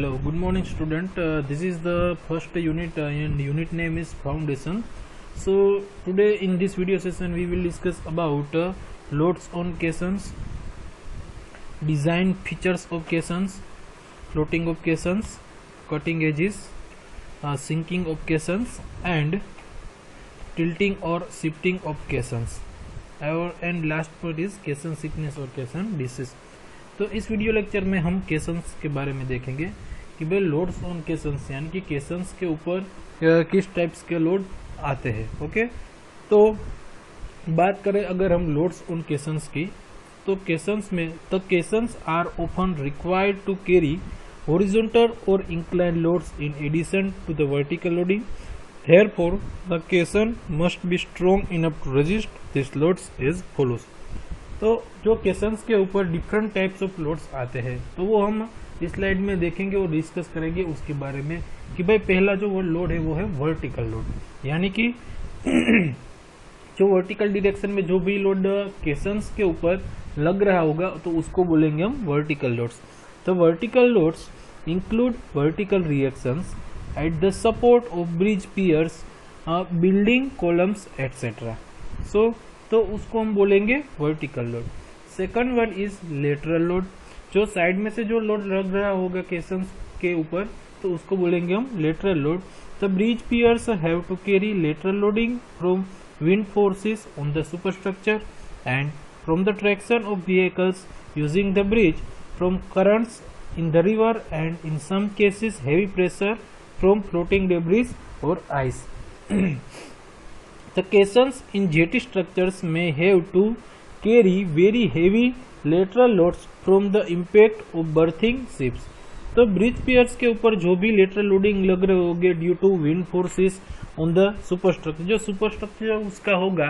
Hello, good morning student. This is the first unit and unit name is foundation. So today in this video session we will discuss about loads on caissons, design features of caissons, floating of caissons, cutting edges, sinking of caissons and tilting or shifting of caissons. And last part is caisson thickness और caisson disease. तो इस video lecture में हम केसन्स के बारे में देखेंगे कि भाई लोड्स ऑन केसन्स यानी कि केसन्स के ऊपर किस टाइप्स के लोड आते हैं। ओके, तो बात करें अगर हम लोड्स ऑन केसन्स की, तो केसन्स में the caissons are often required to carry horizontal और inclined loads in addition to the vertical loading. Therefore, the caisson must be strong enough to resist these loads as follows. तो जो केसन्स के ऊपर different types of loads आते हैं तो वो हम इस स्लाइड में देखेंगे और डिस्कस करेंगे उसके बारे में कि भाई पहला जो वो लोड है वो है वर्टिकल लोड, यानी कि जो वर्टिकल डायरेक्शन में जो भी लोड केसन्स के ऊपर लग रहा होगा तो उसको बोलेंगे हम वर्टिकल लोड्स। तो vertical loads include vertical reactions at the support of bridge piers, building columns etcetera. तो उसको हम बोलेंगे vertical load. Second one is lateral load, जो साइड में से जो लोड लग रहा होगा केसन्स के ऊपर तो उसको बोलेंगे हम lateral load. The bridge piers have to carry lateral loading from wind forces on the superstructure and from the traction of vehicles using the bridge, from currents in the river and in some cases heavy pressure from floating debris और ice. The caissons in jetty structures may have to carry very heavy lateral loads from the impact of berthing ships. तो bridge piers के ऊपर जो भी lateral loading लग रहे होंगे due to wind forces on the superstructure, जो superstructure उसका होगा,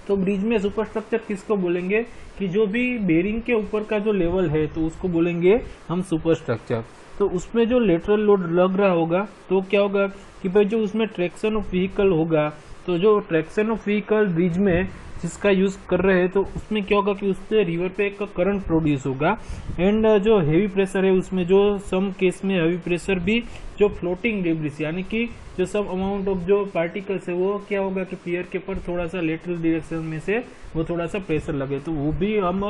तो ब्रिज में सुपरस्ट्रक्चर किसको बोलेंगे कि जो भी बेरिंग के ऊपर का जो लेवल है तो उसको बोलेंगे हम सुपरस्ट्रक्चर। तो उसमें जो लेटरल लोड लग रहा होगा तो क्या होगा कि भाई जो उसमें ट्रैक्शन ऑफ व्हीकल होगा, तो जो ट्रैक्शन ऑफ व्हीकल ब्रिज में जिसका यूज कर रहे हैं तो उसमें क्या होगा कि उससे रिवर पे एक करंट प्रोड्यूस होगा एंड जो हेवी प्रेशर है उसमें जो सम केस में हेवी प्रेशर भी जो फ्लोटिंग डेब्रिस यानी कि जो सब अमाउंट ऑफ जो पार्टिकल्स है वो क्या होगा कि पियर के ऊपर थोड़ा सा लेटरल डायरेक्शन में से वो थोड़ा सा प्रेशर लगे तो वो भी हम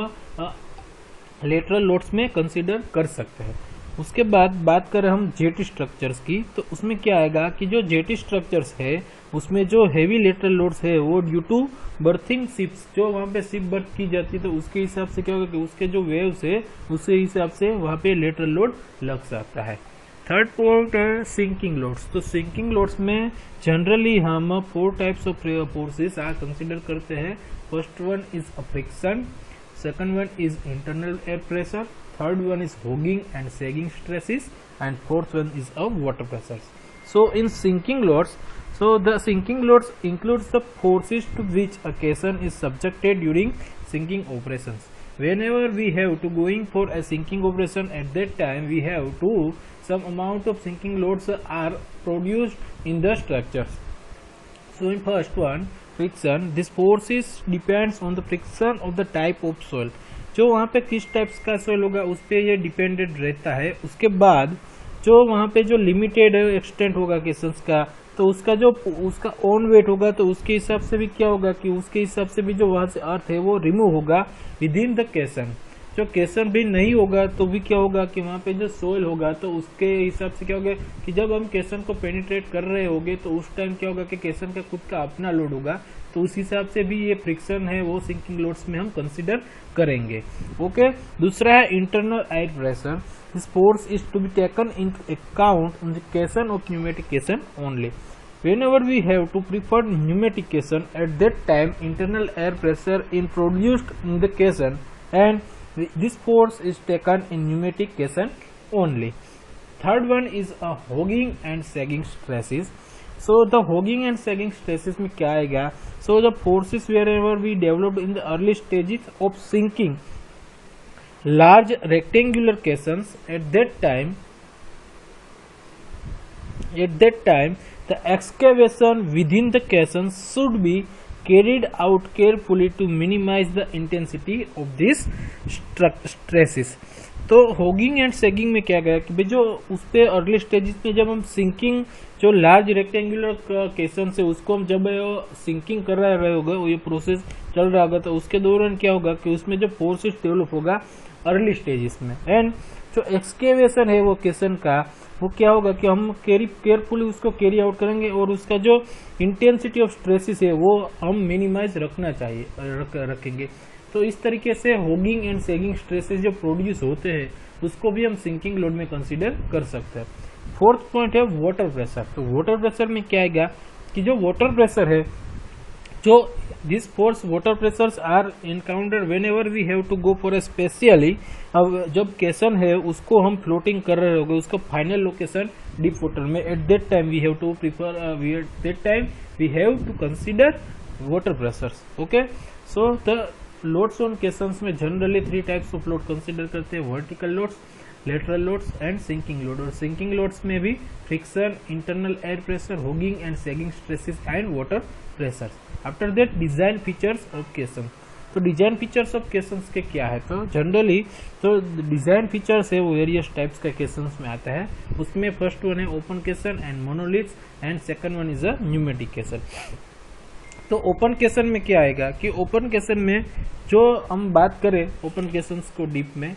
लेटरल लोड्स में कंसिडर कर सकते हैं। उसके बाद बात करें हम जेटी स्ट्रक्चर्स की, तो उसमें क्या आएगा कि जो जेटी स्ट्रक्चर्स है उसमें जो हेवी लेटरल लोड्स है वो ड्यू टू बर्थिंग शिप्स, जो वहाँ पे शिप बर्थ की जाती है तो उसके हिसाब से क्या होगा कि उसके जो वेव्स है उसके हिसाब से वहाँ पे लेटरल लोड लग सकता है। थर्ड पॉइंट है सिंकिंग लोड्स। तो सिंकिंग लोड्स में जनरली हम 4 टाइप्स ऑफ फोर्सेस कंसिडर करते हैं। First one is friction, second one is internal air pressure, third one is hogging and sagging stresses, and fourth one is water pressures. So in sinking loads, so the sinking loads includes the forces to which a caisson is subjected during sinking operations. Whenever we have to going for a sinking operation, at that time we have to some amount of sinking loads are produced in the structures. So in first one, friction, this forces depends on the friction of the type of soil, जो वहाँ पे किस types का soil होगा उस पे ये dependent रहता है। उसके बाद जो वहाँ पे जो लिमिटेड एक्सटेंट होगा केसन्स का तो उसका जो उसका ओन वेट होगा तो उसके हिसाब से भी क्या होगा कि उसके हिसाब से भी जो वहाँ से अर्थ है वो रिमूव होगा विद इन द केसन। जो केसन भी नहीं होगा तो भी क्या होगा कि वहाँ पे जो सोइल होगा तो उसके हिसाब से क्या होगा कि जब हम केसन को पेनिट्रेट कर रहे होंगे तो उस टाइम क्या होगा कि केसन का खुद का अपना लोड होगा, तो उस हिसाब से भी ये फ्रिक्शन है वो सिंकिंग लोड्स में हम कंसिडर करेंगे। ओके, दूसरा है internal air pressure. This force is to be taken into account in the caisson of pneumatic caisson only. Whenever we have to prefer pneumatic caisson, at that time internal air pressure is produced in the caisson and this force is taken in pneumatic caisson only. Third one is a hogging and sagging stresses. So the hogging and sagging stresses में क्या आएगा? So the forces wherever we developed in the early stages of sinking large rectangular caissons, at that time the excavation within the caisson should be carried out carefully to minimize the intensity of these stresses. तो hogging and sagging में क्या गया कि भाई जो उस पे early stages में जब हम सिंकिंग जो लार्ज रेक्टेंगुलर केसन है उसको हम जब सिंकिंग कर रहे होगा, ये प्रोसेस चल रहा होगा, तो उसके दौरान क्या होगा कि उसमें जो फोर्सेस डेवलप होगा अर्ली स्टेजेस में। एंड जो एक्सकेवेशन है वो केसन का, वो क्या होगा कि हम केयरफुली उसको कैरी आउट करेंगे और उसका जो इंटेंसिटी ऑफ स्ट्रेसेस है वो हम मिनिमाइज रखना चाहिए, रखेंगे। तो इस तरीके से होगिंग एंड सेगिंग स्ट्रेसेस जो प्रोड्यूस होते हैं उसको भी हम सिंकिंग लोड में कंसीडर कर सकते हैं। फोर्थ पॉइंट है वाटर प्रेशर। तो वाटर प्रेशर में क्या आएगा कि जो वाटर प्रेशर है, जो this force water pressures are encounter whenever we have to go for a specially, अब जब केसन है उसको हम फ्लोटिंग कर रहे होंगे, उसका फाइनल लोकेशन डीप वाटर में, at that time we have to prefer at that time we have to consider water pressures. Okay, so the loads on caissons में generally 3 types of load consider करते हैं, vertical loads, lateral loads and sinking load. और sinking loads में भी friction, internal air pressure, hogging and sagging stresses and water pressure. After that design features of caisson. तो design features of केसन्स के क्या है, तो जनरली तो डिजाइन फीचर्स है वो वेरियस टाइप्स का केसन्स में आता है। उसमें फर्स्ट वन है ओपन केसन and monoliths and second one is a pneumatic केसन। तो ओपन केसन में क्या आएगा कि ओपन केसन में जो हम बात करें ओपन केसन्स को डीप में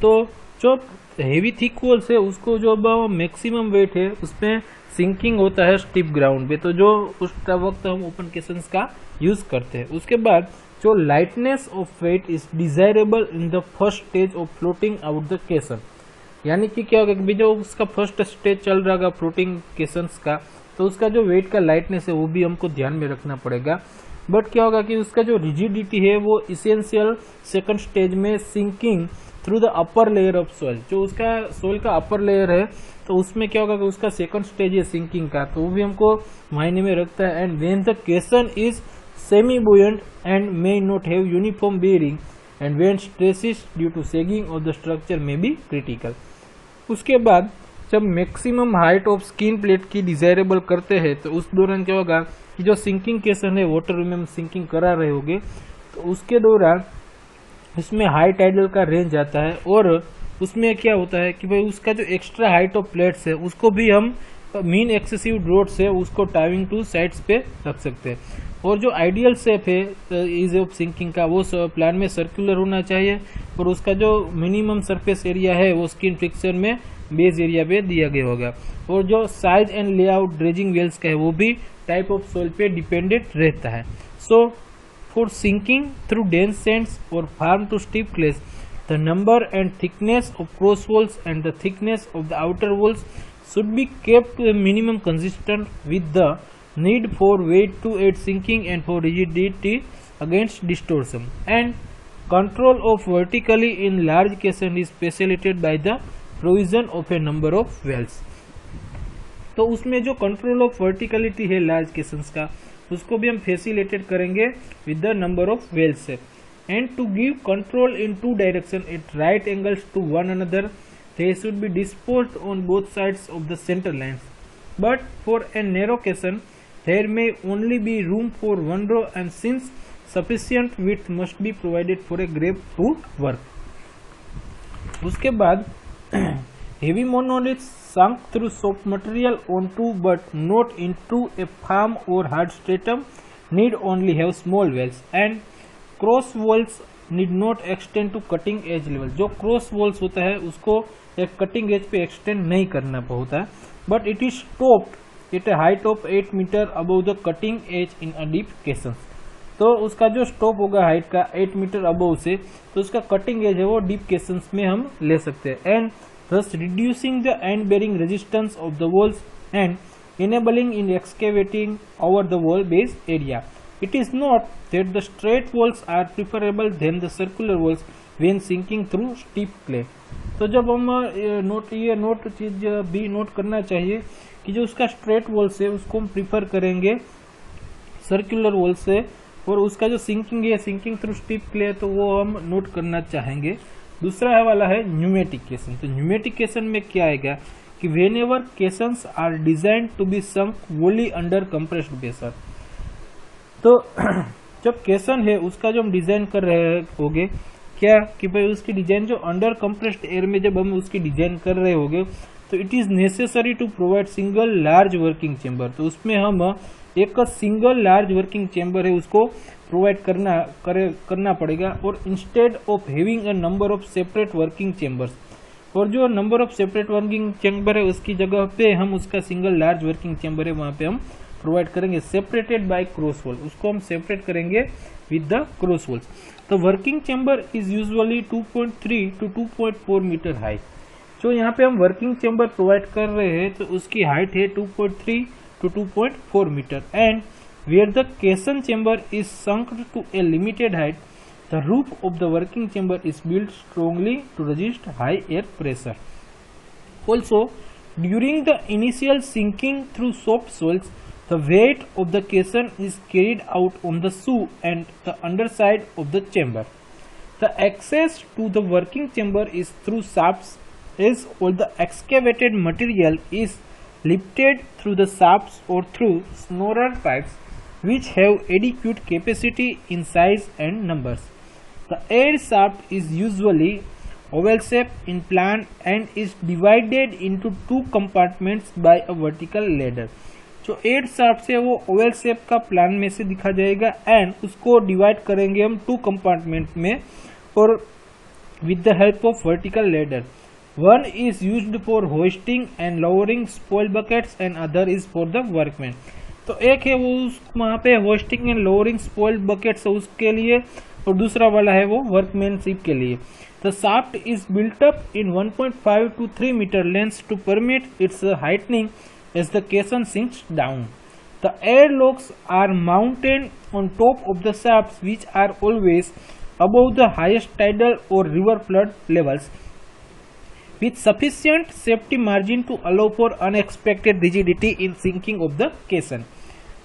तो जो हेवी थिक वॉल्स है उसको जो मैक्सिमम वेट है उसमें सिंकिंग होता है स्टीप ग्राउंड पे, तो जो उस वक्त हम ओपन केसन्स का यूज करते हैं। उसके बाद जो lightness of weight is desirable in the first stage of floating out the caisson, यानी कि क्या होगा कि जो उसका फर्स्ट स्टेज चल रहा होगा फ्लोटिंग केसन्स का, तो उसका जो वेट का लाइटनेस है वो भी हमको ध्यान में रखना पड़ेगा। बट क्या होगा कि उसका जो रिजिडिटी है वो इसेंशियल सेकंड स्टेज में sinking through the upper layer of soil, जो उसका सोइल का अपर लेयर है तो उसमें क्या होगा कि उसका सेकंड स्टेज है सिंकिंग का, तो वो भी हमको मायने में रखता है। And when the caisson is semi buoyant and may not have uniform bearing and when stresses due to sagging of the structure में बी क्रिटिकल। उसके बाद जब maximum height of skin plate की डिजायरेबल करते हैं तो उस दौरान क्या होगा कि जो सिंकिंग केसन है वाटर में हम सिंकिंग करा रहे होंगे तो उसके दौरान इसमें हाई टाइडल का रेंज आता है और उसमें क्या होता है कि भाई उसका जो एक्स्ट्रा हाइट ऑफ प्लेट्स है उसको भी हम मीन एक्सेसिव ड्रॉट से उसको टाइविंग टू साइड्स पे रख सकते हैं। और जो आइडियल शेप है इज ऑफ सिंकिंग का वो प्लान में सर्कुलर होना चाहिए और उसका जो मिनिमम सरफेस एरिया है वो स्किन फ्रिक्शन में बेस एरिया पे दिया गया होगा। और जो size and layout dredging wells का है वो भी टाइप ऑफ सोइल पे डिपेंडेंट रहता है। So for sinking through dense sands और firm to steep clays, the number and thickness of cross walls and the thickness of the outer walls should be kept to a minimum consistent with the need for weight to aid sinking and for rigidity against distortion. And control of vertically in large caisson is facilitated by the provision of a number of wells. तो उसमें जो control of verticality है large caissons का उसको भी हम facilitate करेंगे with the number of wells है। And to give control in 2 direction at right angles to one another, they should be disposed on both sides of the center lines. But for a narrow caisson, there may only be room for one row, and since sufficient width must be provided for a grave to work. उसके बाद heavy monoliths sunk through soft material onto but not into a firm or hard stratum need only have small wells, and cross walls need not extend to cutting edge level. जो cross walls होता है उसको एक cutting edge पे extend नहीं करना होता है, but it is stopped at a height of 8 metre above the cutting edge in a deep caisson. तो उसका जो स्टॉप होगा हाइट का 8 मीटर अबव से, तो उसका कटिंग एज है वो डीप केसन में हम ले सकते हैं। And thus reducing the end bearing resistance of the walls and enabling in excavating over the wall base area. It is not that the straight walls are preferable than the circular walls when sinking through steep clay. तो जब हम note चीज भी note करना चाहिए कि जो उसका स्ट्रेट वॉल से उसको हम प्रीफर करेंगे सर्कुलर वॉल से, और उसका जो सिंकिंग है सिंकिंग थ्रू स्टीप क्ले तो वो हम नोट करना चाहेंगे। दूसरा वाला है न्यूमेटिक केसन। तो न्यूमेटिक केसन में क्या आएगा कि whenever caissons are design to be sunk wholly under compressed pressure, तो जब केसन है उसका जो हम डिजाइन कर रहे होंगे क्या कि भाई उसकी डिजाइन जो अंडर कंप्रेस्ड एयर में जब हम उसकी डिजाइन कर रहे होंगे तो it is necessary to provide single large working chamber. तो उसमें हम एक सिंगल लार्ज वर्किंग चेंबर है उसको प्रोवाइड करना पड़ेगा, और instead of having a number of separate working chambers, और जो number of separate working chamber है उसकी जगह पे हम उसका सिंगल लार्ज वर्किंग चेंबर है वहां पे हम प्रोवाइड करेंगे सेपरेटेड बाय क्रॉस होल, उसको हम सेपरेट करेंगे विद द क्रॉस होल्स। तो working chamber is usually 2.3 to 2.4 metre high. जो यहाँ पे हम वर्किंग चेंबर प्रोवाइड कर रहे हैं तो उसकी हाइट है 2.3 to 2.4 metre, and where the caisson chamber is sunk to a limited height, the roof of the working chamber is built strongly to resist high air pressure. Also, during the initial sinking through soft soils, the weight of the caisson is carried out on the shoe and the underside of the chamber. The access to the working chamber is through shafts, as all the excavated material is lifted through the shafts or through snorer pipes, which have adequate capacity in size and numbers. The air shaft is usually oval shape in plan and is divided into two compartments by a vertical ladder. जो air shaft है वो Oval shape का plan में से दिखा जाएगा and उसको divide करेंगे हम टू कंपार्टमेंट में और with the help of vertical ladder. One is used for hoisting and lowering spoil buckets and other is for the workman. तो एक है वो वहाँ पे hosting and lowering spoil buckets उसके लिए, और दूसरा वाला है वो वर्कमैनशिप के लिए। The shaft is built up in 1.5 to 3 metre length to permit its heightening as the caisson sinks down. The air locks are mounted on top of the shafts, which are always above the highest tidal or river flood levels, with sufficient safety margin to allow for unexpected rigidity in sinking of the caisson.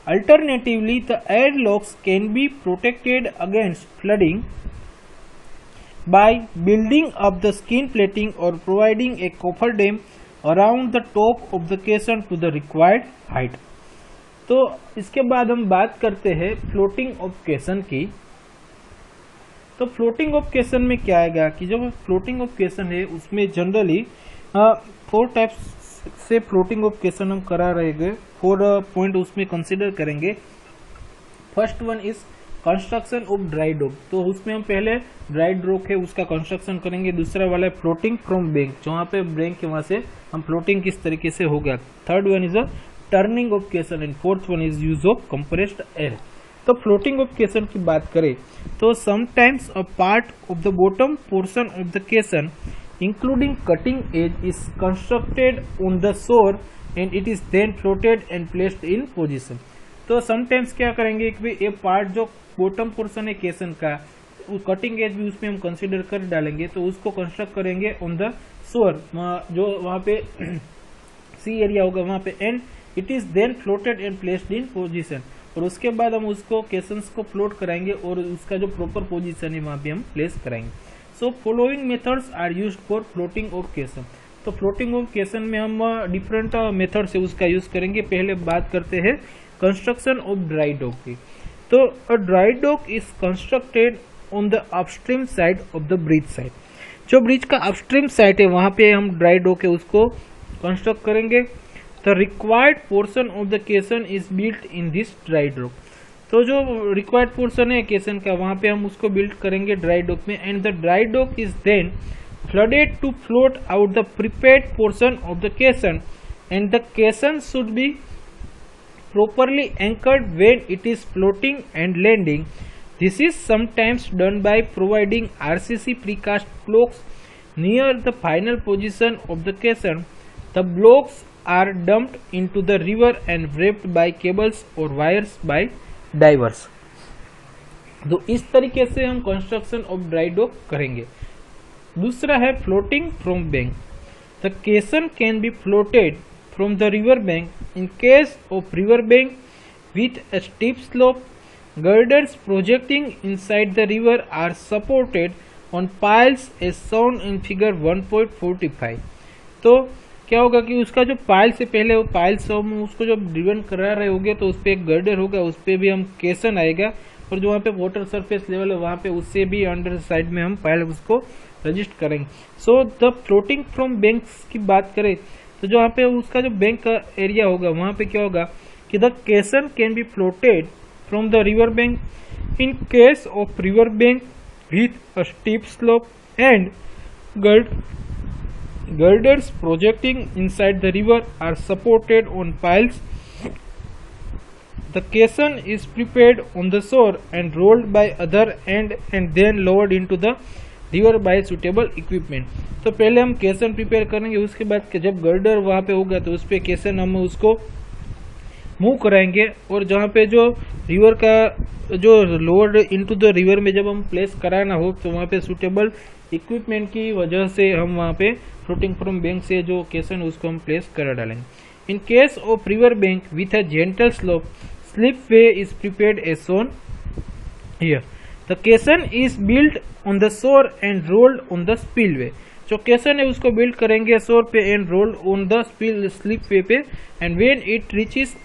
Alternatively, the air locks can be protected against flooding by building up the skin plating or providing a cofferdam around the top of the caisson to the required height. तो इसके बाद हम बात करते हैं floating of caisson की। तो floating of केसन में क्या आएगा कि जो फ्लोटिंग ऑफ केसन है उसमें जनरली 4 टाइप्स से फ्लोटिंग ऑफ केसन हम करा रहेंगे, 4 पॉइंट उसमें कंसिडर करेंगे। First one is construction of dry dock, तो उसमें हम पहले ड्राई डॉक है उसका कंस्ट्रक्शन करेंगे। दूसरा वाला है फ्लोटिंग फ्रॉम बैंक, जो वहाँ पे बैंक के वहाँ से हम फ्लोटिंग किस तरीके से होगा। Third one is a turning of caisson and fourth one is use of compressed air. तो फ्लोटिंग ऑफ केसन की बात करें तो sometimes a part of the bottom portion of the caisson including cutting edge is constructed on the shore and it is then floated and placed in position. तो sometimes क्या करेंगे कि ये part जो बॉटम पोर्शन है केसन का, cutting edge भी उसमें हम कंसिडर कर डालेंगे, तो उसको कंस्ट्रक्ट करेंगे ऑन द शोर, जो वहाँ पे सी एरिया होगा वहाँ पे, and it is then floated and placed in position. और उसके बाद हम उसको केसन्स को फ्लोट कराएंगे और उसका जो प्रॉपर पोजीशन है वहाँ पे हम प्लेस कराएंगे। So following methods are used for floating of caisson. तो फ्लोटिंग ऑफ केसन में हम डिफरेंट मेथड्स है उसका यूज करेंगे। पहले बात करते हैं कंस्ट्रक्शन ऑफ ड्राई डॉक की। तो a dry dock is constructed on the upstream side of the bridge side. जो ब्रिज का अपस्ट्रीम साइड है वहाँ पे हम ड्राई डॉक है उसको कंस्ट्रक्ट करेंगे। The required portion of the caisson is built in this dry dock. तो जो required portion है caisson का वहाँ पे हम उसको build करेंगे dry dock में, and the dry dock is then flooded to float out the prepared portion of the caisson, and the caisson should be properly anchored when it is floating and landing. This is sometimes done by providing RCC precast blocks near the final position of the caisson. The blocks are dumped into the river and wrapped by cables or wires by divers. तो इस तरीके से हम construction of dry dock करेंगे। दूसरा है floating from bank. The caisson can be floated from the river bank in case of river bank with a steep slope. Girders projecting inside the river are supported on piles as shown in figure 1.45। तो क्या होगा कि उसका जो pile से पहले वो piles हम उसको जब ड्रिवन करा रहे होंगे तो उस पर एक गर्डर होगा, उस पर भी हम केसन आएगा और जो वहाँ पे वाटर सरफेस लेवल है वहाँ पे उससे भी अंडर साइड में हम पहले उसको रजिस्टर करेंगे। So the floating from banks की बात करें तो जो वहाँ पे उसका जो बैंक का एरिया होगा वहाँ पे क्या होगा कि the caisson can be floated from the river bank in case of river bank with a steep slope and girders projecting inside the river are supported on piles. The caisson is prepared on the shore and rolled by other end and then lowered into the river by suitable equipment. तो पहले हम केसन prepare करेंगे, उसके बाद जब girder वहाँ पे होगा तो उस पर केसन हम उसको मूव कराएंगे और जहाँ पे जो रिवर का जो लोअर इनटू द रिवर में जब हम प्लेस कराना हो तो वहाँ पे सूटेबल इक्विपमेंट की वजह से हम वहाँ पे फ्लोटिंग फ्रॉम बैंक से जो केसन उसको हम प्लेस करा डालेंगे। In case of river bank with a gentle slope slip way is prepared as shown here. The caisson is built on the shore and rolled on the spillway. जो caisson है उसको बिल्ड करेंगे shore पे and rolled on the slip way पे and when it reaches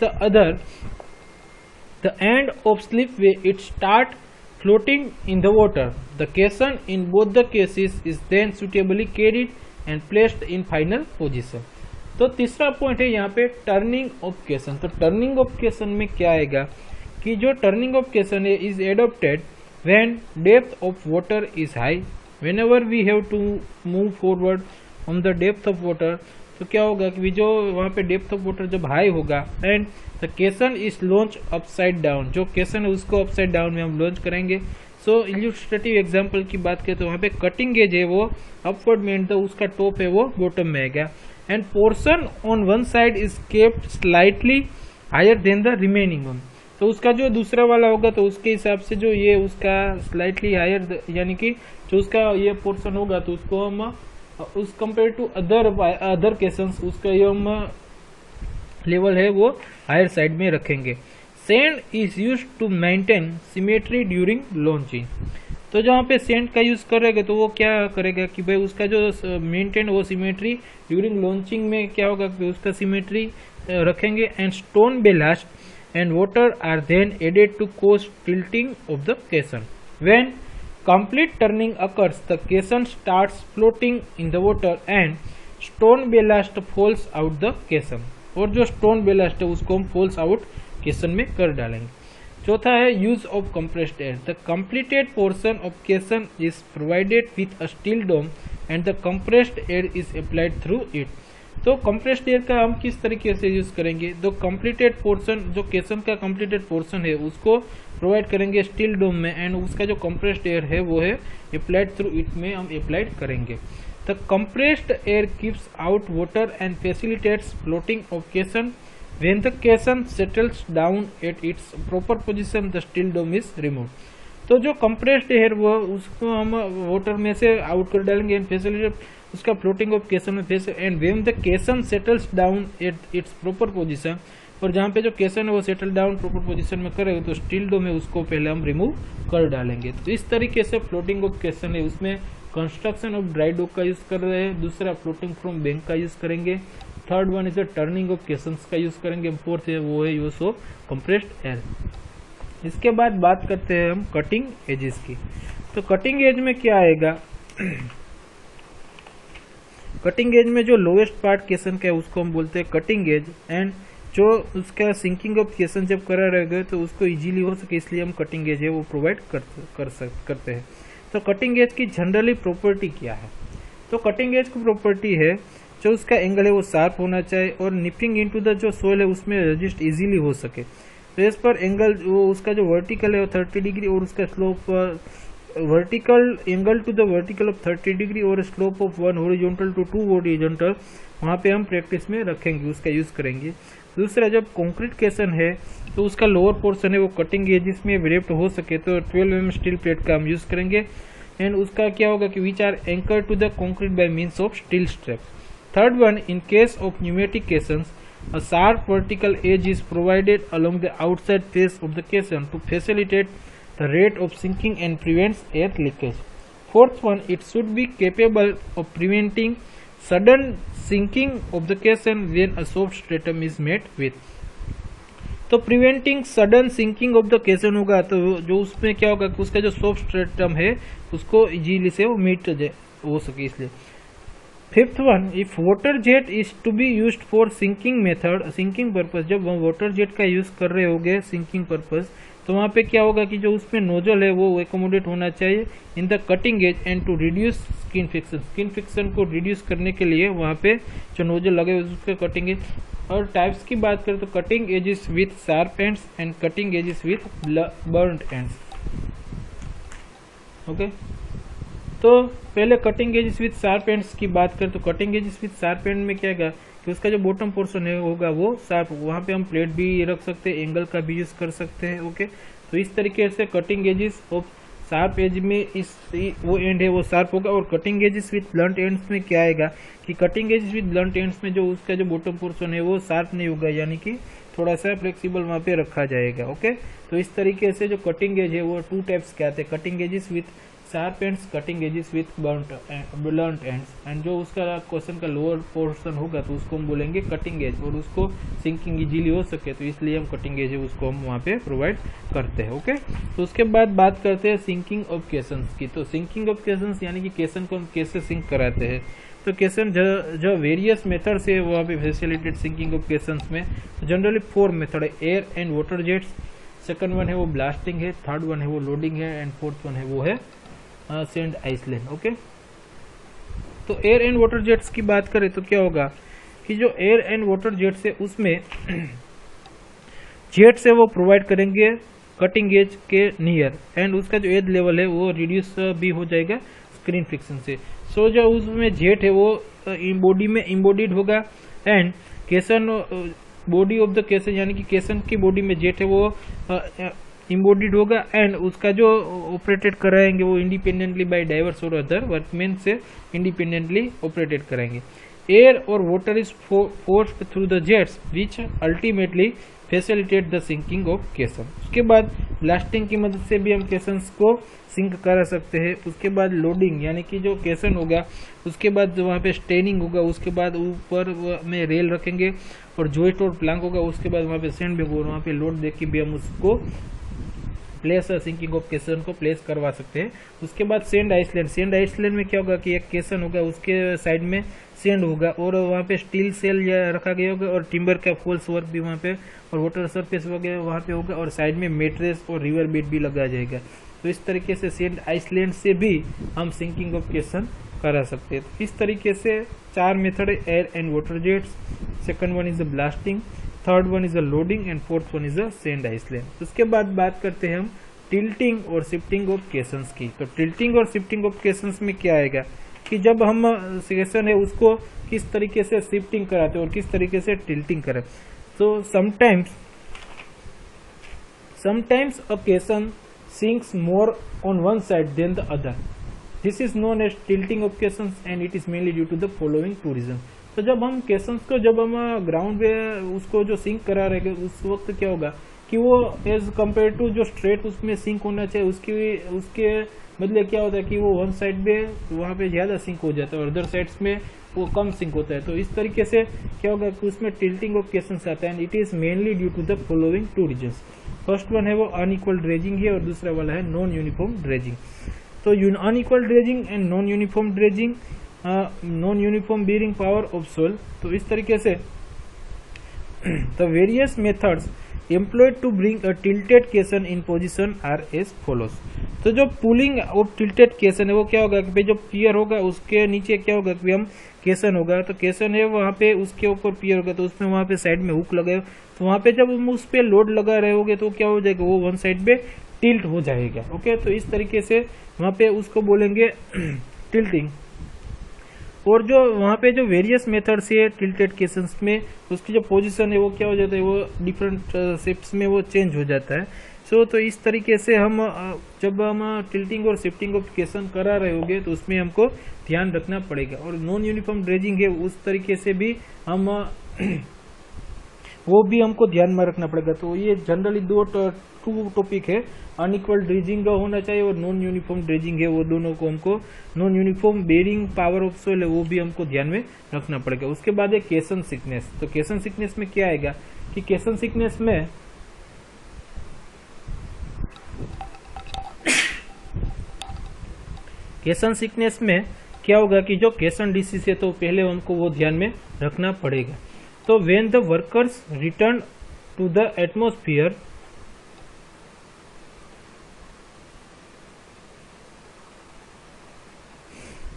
the end of slipway it start floating in the water. The caisson in both the cases is then suitably carried and placed in final position. तो तीसरा point है यहाँ पे turning of caisson. तो turning of केसन में क्या आएगा कि जो टर्निंग ऑफ केसन है is adopted when depth of water is high. Whenever we have to move forward on the depth of water तो क्या होगा कि जो वहाँ पे डेप्थ ऑफ वाटर जब हाई होगा and the caisson is launch upside down. जो केसन है उसको अपसाइड डाउन में हम लॉन्च करेंगे। सो इल्यूस्ट्रेटिव एग्जांपल की बात करें तो वहाँ पे कटिंग एज है वो अपवर्ड में तो उसका टॉप है वो बॉटम में आएगा and portion on one side is kept slightly higher than the remaining one. तो उसका जो दूसरा वाला होगा तो उसके हिसाब से जो ये उसका स्लाइटली हायर यानी कि जो उसका ये पोर्शन होगा तो उसको हम उस कंपेयर टू अदर केसन्स उसका ये हम लेवल है वो हायर साइड में रखेंगे। Sand is use to maintain symmetry during launching. तो जहाँ पे सैंड का यूज करेगा तो वो क्या करेगा कि भाई उसका जो मेंटेन वो सिमेट्री ड्यूरिंग लॉन्चिंग में क्या होगा कि उसका सिमेट्री रखेंगे and stone ballast and water are then added to cause tilting of the caisson. When complete turning occurs the caisson starts floating in the water and stone ballast falls out the caisson। और जो stone ballast है उसको हम false out केसन में कर डालेंगे। चौथा है use of compressed air. The completed portion of caisson is provided with a steel dome and the compressed air is applied through it. तो कंप्रेस्ड एयर का हम किस तरीके से यूज करेंगे तो कंप्लीटेड पोर्शन जो केसन का कंप्लीटेड पोर्शन है उसको प्रोवाइड करेंगे स्टील डोम में एंड उसका जो कंप्रेस्ड एयर है वो है अप्लाइड थ्रू इट में हम अप्लाइड करेंगे। The compressed air keeps out water and facilitates floating of caisson. When the caisson settles down at its proper position the steel dome is remove. तो जो compressed air वो उसको हम water में से आउट कर डालेंगे एंड फैसिलिटेट उसका फ्लोटिंग ऑफ केसन में face and when the caisson settles down at its proper position. और जहाँ पे जो केसन है वो सेटल डाउन प्रॉपर पोजीशन में करेगा तो स्टील डोम है उसको पहले हम रिमूव कर डालेंगे। तो इस तरीके से फ्लोटिंग ऑफ केसन है उसमें कंस्ट्रक्शन ऑफ ड्राई डॉक का यूज कर रहे हैं, दूसरा फ्लोटिंग फ्रॉम बैंक का यूज करेंगे, third one is turning of caissons का यूज करेंगे, फोर्थ है वो है यूज ऑफ कंप्रेस्ड एयर। इसके बाद बात करते हैं हम कटिंग एजेस की। तो कटिंग एज में क्या आएगा कटिंग एज में जो लोएस्ट पार्ट केसन का है उसको हम बोलते हैं कटिंग एज एंड जो उसका सिंकिंग ऑफ केसन जब करा रहेगा तो उसको इजीली हो सके इसलिए हम कटिंग एज है वो प्रोवाइड करते हैं। तो कटिंग एज की जनरली प्रॉपर्टी क्या है तो कटिंग एज की प्रॉपर्टी है जो उसका एंगल है वो शार्प होना चाहिए और निपिंग इनटू द जो सोइल है उसमें रजिस्ट इजीली हो सके। तो इस पर एंगल वो उसका जो वर्टिकल है वो 30 डिग्री और उसका slope vertical angle to the vertical of 30 degree और slope of 1 horizontal to 2 horizontal वहाँ पे हम प्रैक्टिस में रखेंगे उसका यूज करेंगे। दूसरा जब कंक्रीट केसन है तो उसका लोअर पोर्शन है वो कटिंग एजिस में रेप्ट हो सके तो 12 mm स्टील प्लेट का हम यूज करेंगे एंड उसका क्या होगा कि which are anchor to the concrete by means of steel strap. Third one in case of pneumatic caissons a sharp vertical edge is provided along the outside face of the caisson to facilitate the rate of sinking and prevents air leakage. Fourth one, it should be capable of preventing sudden sinking of the caisson when a soft stratum is met with. तो preventing sudden sinking of the caisson होगा, तो जो उसमें क्या होगा कि उसका जो सॉफ्ट स्ट्रेटम है उसको इजीली से वो मीट हो सके, इसलिए। Fifth one, if water jet is to be used for sinking method, sinking purpose, जब हम वाटर जेट का यूज कर रहे होंगे सिंकिंग पर्पस, तो वहाँ पे क्या होगा कि जो उसमें नोजल है वो एकोमोडेट होना चाहिए in the cutting edge and to reduce skin friction, skin friction को रिड्यूस करने के लिए वहाँ पे जो नोजल लगे उसके कटिंग एज। और टाइप्स की बात करें तो cutting edges with sharp ends and cutting edges with burned ends. Okay, तो पहले cutting edges with sharp ends की बात करें तो cutting edges with sharp end में क्या है कि उसका जो बॉटम पोर्शन है होगा वो शार्प, वहाँ पे हम प्लेट भी रख सकते हैं, एंगल का भी यूज कर सकते हैं। ओके, तो इस तरीके से cutting edges of sharp edge में इस वो एंड है वो शार्प होगा। और cutting edges with blunt ends में क्या आएगा कि cutting edges with blunt ends में जो उसका जो बॉटम पोर्शन है वो शार्प नहीं होगा, यानी कि थोड़ा सा फ्लेक्सिबल वहाँ पे रखा जाएगा। ओके, तो इस तरीके से जो कटिंग एज है वो टू टाइप्स के आते हैं, cutting edges with sharp ends, cutting edges with blunt ends. And जो उसका क्वेश्चन का लोअर पोर्शन होगा तो उसको हम बोलेंगे कटिंग एज, और उसको सिंकिंग इजीली हो सके तो इसलिए हम कटिंग एज है उसको हम वहाँ पे प्रोवाइड करते हैं। ओके, तो उसके बाद बात करते हैं सिंकिंग ऑफ केसन्स की। तो सिंकिंग ऑफ केसन्स यानी कि केसन को हम कैसे सिंक कराते हैं। तो केसन जो वेरियस मेथड से वहाँ पे फैसिलिटेड सिंकिंग ऑफ केसन्स में जनरली 4 मेथड है, air and water jets, second one है वो ब्लास्टिंग है, थर्ड वन है वो लोडिंग है, एंड फोर्थ वन है वो है सेंड आइसलैंड। ओके, तो एयर एंड वाटर जेट्स की बात करें तो क्या होगा कि जो एयर एंड वाटर जेट्स है उसमें जेट्स है वो प्रोवाइड करेंगे कटिंग एज के नियर, एंड उसका जो एज लेवल है वो रिड्यूस भी हो जाएगा स्क्रीन फ्रिक्शन से। सो जो उसमें जेट है वो बॉडी में इम्बोडिड होगा, एंड केसन बॉडी ऑफ द केसन यानी कि केसन की बॉडी में जेट है वो इम्बोडिड होगा, एंड उसका जो ऑपरेटेड कराएंगे वो इंडिपेंडेंटली बाय डाइवर्स और अदर वर्कमैन से इंडिपेंडेंटली ऑपरेटेड कराएंगे। एयर और water is forced through the jets which ultimately facilitate the sinking of caisson. उसके बाद ब्लास्टिंग की मदद से भी हम केसन्स को सिंक करा सकते हैं। उसके बाद लोडिंग यानी कि जो केसन होगा उसके बाद जो वहाँ पे स्टेनिंग होगा, उसके बाद ऊपर में रेल रखेंगे और जॉइंट और प्लांक होगा, उसके बाद वहाँ पे सैंड बैग और वहाँ पे लोड देके भी हम उसको प्लेस सिंकिंग ऑफ केसन को प्लेस करवा सकते हैं। उसके बाद सेंड आइसलैंड, सेंड आइसलैंड में क्या होगा कि एक केसन होगा उसके साइड में सेंड होगा और वहाँ पे स्टील सेल रखा गया होगा और टिम्बर का फॉल्स वर्क भी वहाँ पे और वाटर सरफेस वगैरह वहाँ पे होगा, और साइड में मेट्रेस और रिवर बेड भी लगाया जाएगा। तो इस तरीके से सेंड आइसलैंड से भी हम सिंकिंग ऑफ केसन करा सकते हैं। इस तरीके से 4 मेथड है, air and water jets, second one is the blasting, third one is the loading, and fourth one is the sand island. उसके बाद बात करते हैं हम टिल्टिंग और शिफ्टिंग ऑफ केसन्स की। तो टिल्टिंग और शिफ्टिंग ऑफ केसन्स में क्या आएगा कि जब हम केसन है उसको किस तरीके से शिफ्टिंग कराते हैं और किस तरीके से टिल्टिंग करें। तो sometimes a caisson sinks more on one side than the other. This is known as tilting of caissons and it is mainly due to the following two reasons. तो जब हम केसन्स को जब हम ग्राउंड पे उसको जो सिंक करा रहे उस वक्त क्या होगा कि वो एज कम्पेयर टू जो स्ट्रेट उसमें सिंक होना चाहिए उसके बदले क्या होता है कि वो वन साइड पे वहाँ पे ज़्यादा सिंक हो जाता है और अदर साइड्स में वो कम सिंक होता है। तो इस तरीके से क्या होगा कि उसमें टिल्टिंग ऑफ केसन्स आता है, and it is mainly due to the following two reasons. First one है वो अनइक्वल ड्रेजिंग है और दूसरा वाला है नॉन यूनिफॉर्म ड्रेजिंग। तो unequal dredging and non uniform dredging, non uniform bearing power of soil. तो इस तरीके से the various methods employed to bring a tilted caisson in position are as follows. तो जो पुलिंग ऑफ टिल्टेड केसन है वो क्या होगा कि भाई जो पियर होगा उसके नीचे क्या होगा कि हम केसन होगा, तो केसन है वहाँ पे उसके ऊपर पियर होगा तो उसमें वहाँ पे साइड में हुक लगे, तो वहाँ पे जब हम उस पे लोड लगा रहे होगे तो क्या हो जाएगा वो वन साइड पे टिल्ट हो जाएगा। ओके, तो इस तरीके से वहाँ पे उसको बोलेंगे टिल्टिंग। और जो वहाँ पे जो वेरियस मेथड्स है टिल्टेड केसन्स में उसकी जो पोजीशन है वो क्या हो जाता है वो डिफरेंट शेप्स में वो चेंज हो जाता है। सो तो इस तरीके से हम जब हम टिल्टिंग और शिफ्टिंग ऑफ केसन करा रहे होंगे तो उसमें हमको ध्यान रखना पड़ेगा। और नॉन यूनिफॉर्म ड्रेजिंग है उस तरीके से भी हम वो भी हमको ध्यान में रखना पड़ेगा। तो ये जनरली टू टॉपिक है, अनइक्वल ड्रेजिंग होना चाहिए और नॉन यूनिफॉर्म ड्रेजिंग है, वो दोनों को हमको non uniform bearing power of soil है वो भी हमको ध्यान में रखना पड़ेगा। उसके बाद है केसन सिकनेस। तो केसन सिकनेस में क्या आएगा कि केसन सिकनेस में केसन सिकनेस में क्या होगा कि जो केसन डिसीज है तो पहले हमको वो ध्यान में रखना पड़ेगा। तो when the workers return to the atmosphere,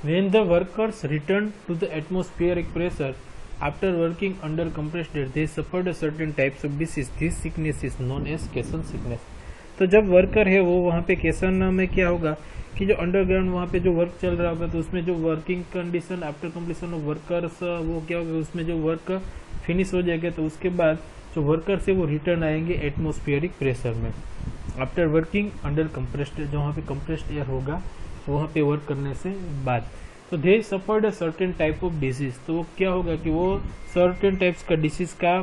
when the workers return to the atmospheric pressure after working under compressed air, they suffered a certain types of disease. This sickness is known as केसन sickness. तो जब worker है वो वहाँ पे केसन में क्या होगा कि जो अंडरग्राउंड वहाँ पे जो वर्क चल रहा होगा तो उसमें जो working condition after completion of workers वो क्या होगा, उसमें जो वर्क फिनिश हो जाएगा तो उसके बाद जो वर्कर्स है वो रिटर्न आएंगे एटमॉस्फेरिक प्रेशर में आफ्टर वर्किंग अंडर कंप्रेस्ड, जो वहाँ पे कंप्रेस्ड एयर होगा वहाँ पे वर्क करने से बाद। तो they suffered a certain type of disease, तो वो क्या होगा कि वो सर्टेन टाइप्स का डिसीज का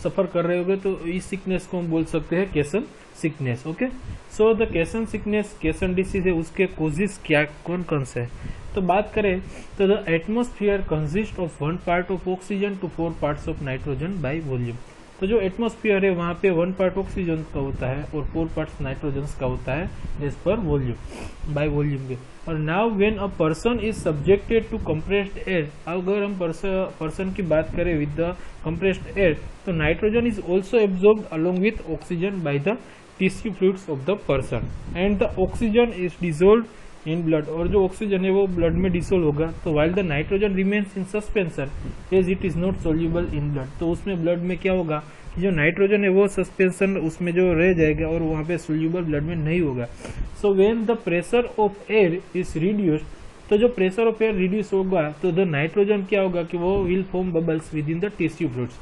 सफर कर रहे होंगे, तो इस सिकनेस को हम बोल सकते हैं केसन सिकनेस। ओके, सो द केसन सिकनेस, केसन डिसीज है, उसके कोजेस क्या कौन कौन से है। तो बात करें तो the atmosphere consist of 1 part of oxygen to 4 parts of nitrogen by volume. तो जो एटमॉस्फेयर है वहाँ पे 1 पार्ट ऑक्सीजन का होता है और 4 पार्ट्स नाइट्रोजन का होता है as per volume, bye volume के। और now when a person is subjected to compressed air, अगर हम पर्सन की बात करें विद द कंप्रेस्ड एयर, तो nitrogen is also absorbed along with oxygen by the tissue fluids of the person and the oxygen is dissolved in blood, और जो oxygen है वो ब्लड में डिसोल्व होगा। तो while the nitrogen remains in suspension as it is not soluble in blood, तो उसमें blood में क्या होगा कि जो नाइट्रोजन है वो सस्पेंशन उसमें जो रह जाएगा और वहाँ पे सोल्यूबल ब्लड में नहीं होगा। So when the pressure of air is reduced, तो जो प्रेशर ऑफ एयर रिड्यूस होगा तो द नाइट्रोजन क्या होगा कि वो will form bubbles within the tissue fluids.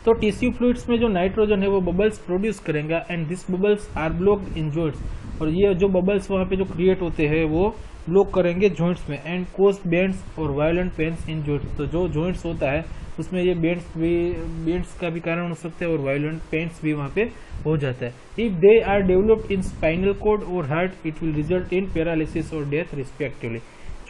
तो टिश्यू फ्लूइड्स में जो नाइट्रोजन है वो बबल्स प्रोड्यूस करेगा and this bubbles are blocked in joints, और ये जो बबल्स वहाँ पे जो क्रिएट होते हैं वो ब्लॉक करेंगे जॉइंट्स में एंड कोज बेंड्स और वायलेंट पेन्स इन जॉइंट्स। तो जो जॉइंट्स होता है उसमें ये बेंड्स का भी कारण हो सकता है और वायलेंट पेन्स भी वहाँ पे हो जाता है। If they are developed in spinal cord और heart it will result in paralysis और डेथ रिस्पेक्टिवली।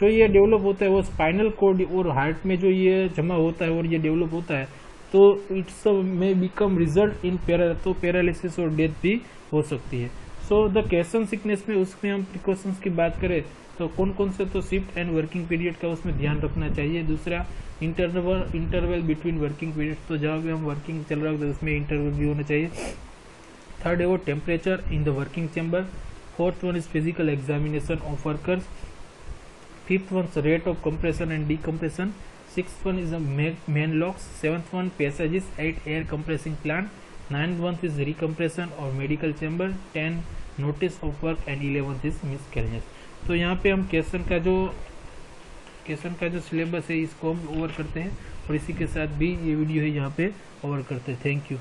जो ये डेवलप होता है वो स्पाइनल कॉर्ड और हार्ट में जो ये जमा होता है और ये डेवलप होता है तो इट्स में बिकम रिजल्ट इन पैरालिसिस और डेथ भी हो सकती है। सो द केसन सिकनेस में उसमें हम प्रिकॉशंस की बात करें तो कौन कौन से, तो शिफ्ट एंड वर्किंग पीरियड का उसमें ध्यान रखना चाहिए। दूसरा इंटरवल बिटवीन वर्किंग पीरियड, तो जहाँ भी हम वर्किंग चल रहा होता है उसमें इंटरवल भी होना चाहिए। थर्ड है वो temperature in the working chamber. Fourth one is physical examination of workers. Fifth one rate of compression and decompression. Sixth one is main locks. Seventh one passages at air compressing plant. 9th one is recompression और medical chamber. 10 notice of work and 11th is miscarriages. तो यहाँ पे हम केसन का जो syllabus है इसको हम ओवर करते हैं और इसी के साथ भी ये वीडियो है यहाँ पे ओवर करते हैं। Thank you.